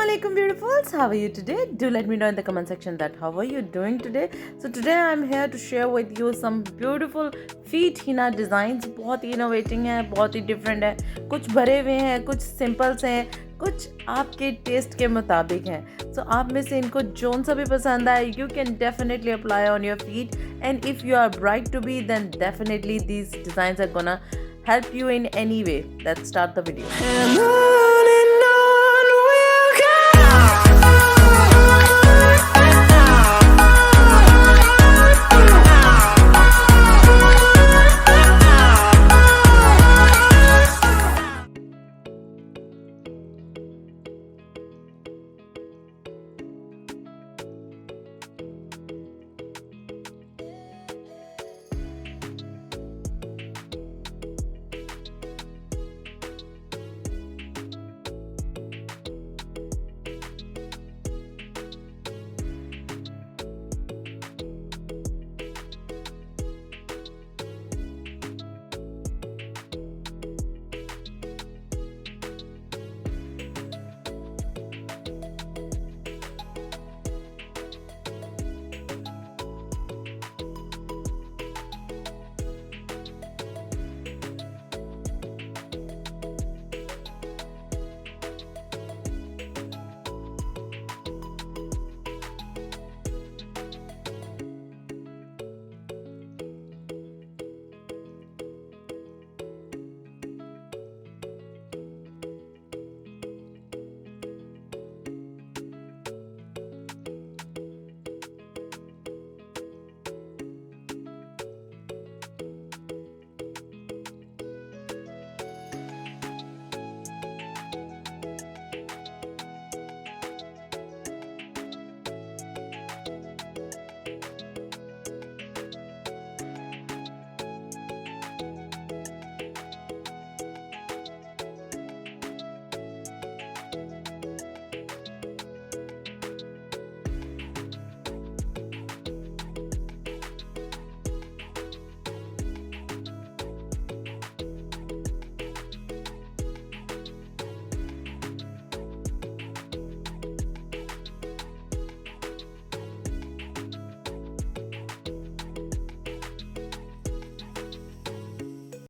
Assalamualaikum beautifuls, how are you today? Do let me know in the comment section that how are you doing today. So today I'm here to share with you some beautiful feet Heena designs. बहुत ही innovating है, बहुत ही different है, कुछ भरे हुए हैं, कुछ simple से हैं, कुछ आपके taste के मुताबिक हैं. So आप में से इनको जोन सा भी पसंद आए, you can definitely apply on your feet. And if you are bride to be, then definitely these designs are gonna help you in any way. Let's start the video.